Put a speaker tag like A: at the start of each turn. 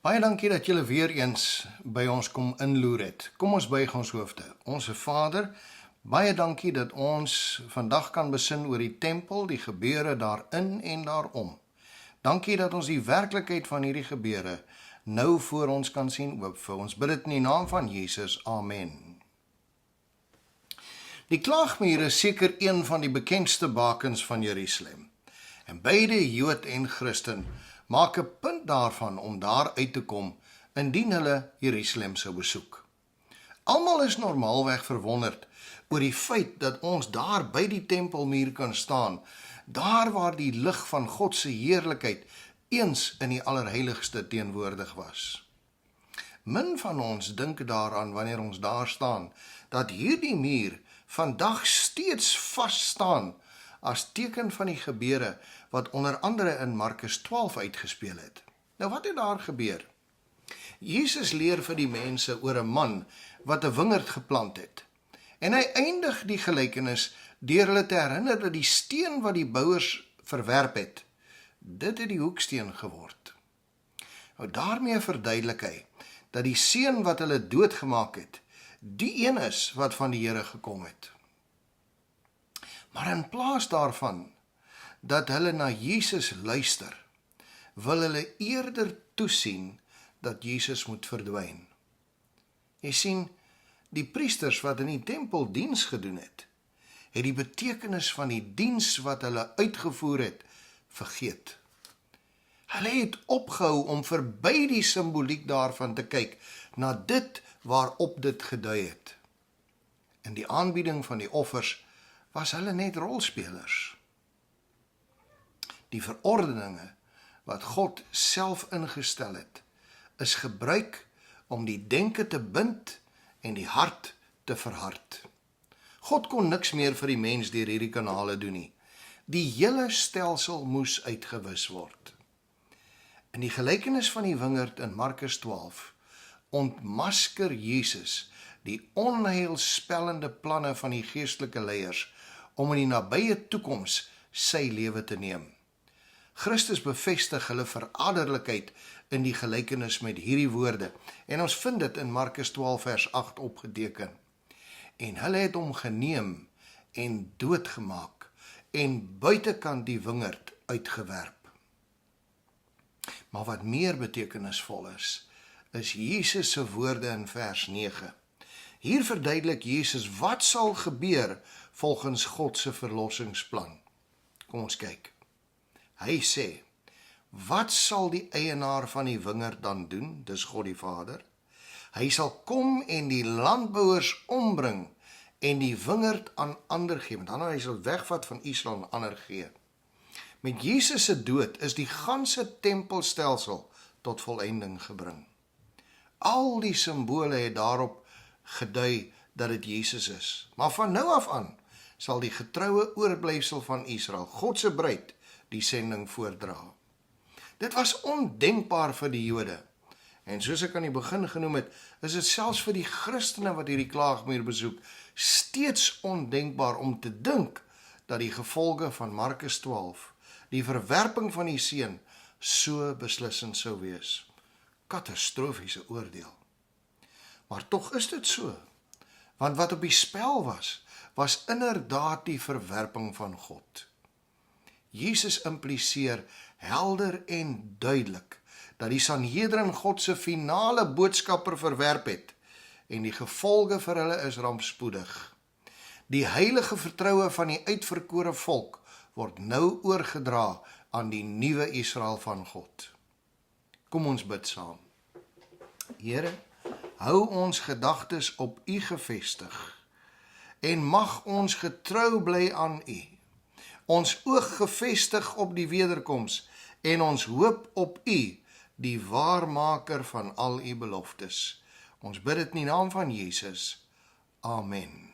A: Baie dankie dat julle weer eens by ons kom inloer het. Kom ons buig ons hoofde. Onse Vader, baie dankie dat ons vandag kan besin oor die tempel, die gebeure daarin en daarom. Dankie dat ons die werklikheid van hierdie gebeure nou voor ons kan sien oop vir ons. Bid dit in die naam van Jesus. Amen. Die klaagmuur is seker een van die bekendste bakens van Jerusalem. En beide Jood en Christen maak 'n punt daarvan om daar uit te kom indien hulle Jerusalem sou besoek. Almal is normaalweg verwonderd oor die feit dat ons daar by die tempelmuur kan staan, daar waar die lig van God se heerlikheid eens in die allerheiligste teenwoordig was. Min van ons dink daaraan wanneer ons daar staan, dat hierdie muur vandag steeds vas staan as teken van die gebeure wat onder andere in Markus 12 uitgespeel het. Nou wat het daar gebeur? Jesus leer vir die mense oor 'n man wat 'n wingerd geplant het. En hy eindig die gelykenis deur hulle te herinner dat die steen wat die bouers verwerp het, dit het die hoeksteen geword. Nou daarmee verduidelik hy dat die seun wat hulle doodgemaak het, die een is wat van die Here gekom het. Maar in plaas daarvan dat hulle na Jesus luister, wil hulle eerder toesien dat Jesus moet verdwyn. Jy sien, die priesters wat in die tempel diens gedoen het die betekenis van die diens wat hulle uitgevoer het, vergeet. Hulle het opgehou om verby die simboliek daarvan te kyk, na dit waarop dit gedui het. In die aanbieding van die offers was hulle net rolspelers. Die verordeninge wat God self ingestel het, is gebruik om die denke te bind en die hart te verhard. God kon niks meer vir die mens deur hierdie kanale doen nie. Die hele stelsel moes uitgewis word. In die gelykenis van die wingerd in Markus 12 ontmasker Jesus die onheilspellende planne van die geestelike leiers om in die nabye toekoms sy lewe te neem. Christus bevestig hulle verraderlikheid in die gelykenis met hierdie woorde, en ons vind dit in Markus 12 vers 8 opgeteken. En hulle het hom geneem en doodgemaak en buitekant die wingerd uitgewerp. Maar wat meer betekenisvol is Jesus se woorde in vers 9. Hier verduidelik Jesus wat sal gebeur volgens God se verlossingsplan. Kom ons kyk. Hy sê, wat sal die eienaar van die wingerd dan doen? Dis God die Vader. Hy sal kom en die landbouers ombring en die wingerd aan ander gee. Met ander, hy sal wegvat van Israel en ander gee. Met Jesus se dood is die ganse tempelstelsel tot volending gebring. Al die simbole het daarop gedui dat dit Jesus is. Maar van nou af aan sal die getroue oorblyfsel van Israel, God se bruid, die sending voordra. Dit was ondenkbaar vir die Jode. En soos ek aan die begin genoem het, is dit selfs vir die Christene wat hierdie klaagmuur besoek, steeds ondenkbaar om te dink dat die gevolge van Markus 12, die verwerping van die seun, so beslissend sou wees. Katastrofiese oordeel. Maar tog is dit so, want wat op die spel was inderdaad die verwerping van God. Jesus impliseer helder en duidelik dat die Sanhedrin God se finale boodskapper verwerp het en die gevolge vir hulle is rampspoedig. Die heilige vertroue van die uitverkore volk word nou oorgedra aan die nuwe Israel van God. Kom ons bid saam. Here, hou ons gedagtes op U gefestig en mag ons getrou bly aan U. Ons oog gefestig op die wederkoms en ons hoop op U, die waarmaker van al U beloftes. Ons bid dit in die naam van Jesus. Amen.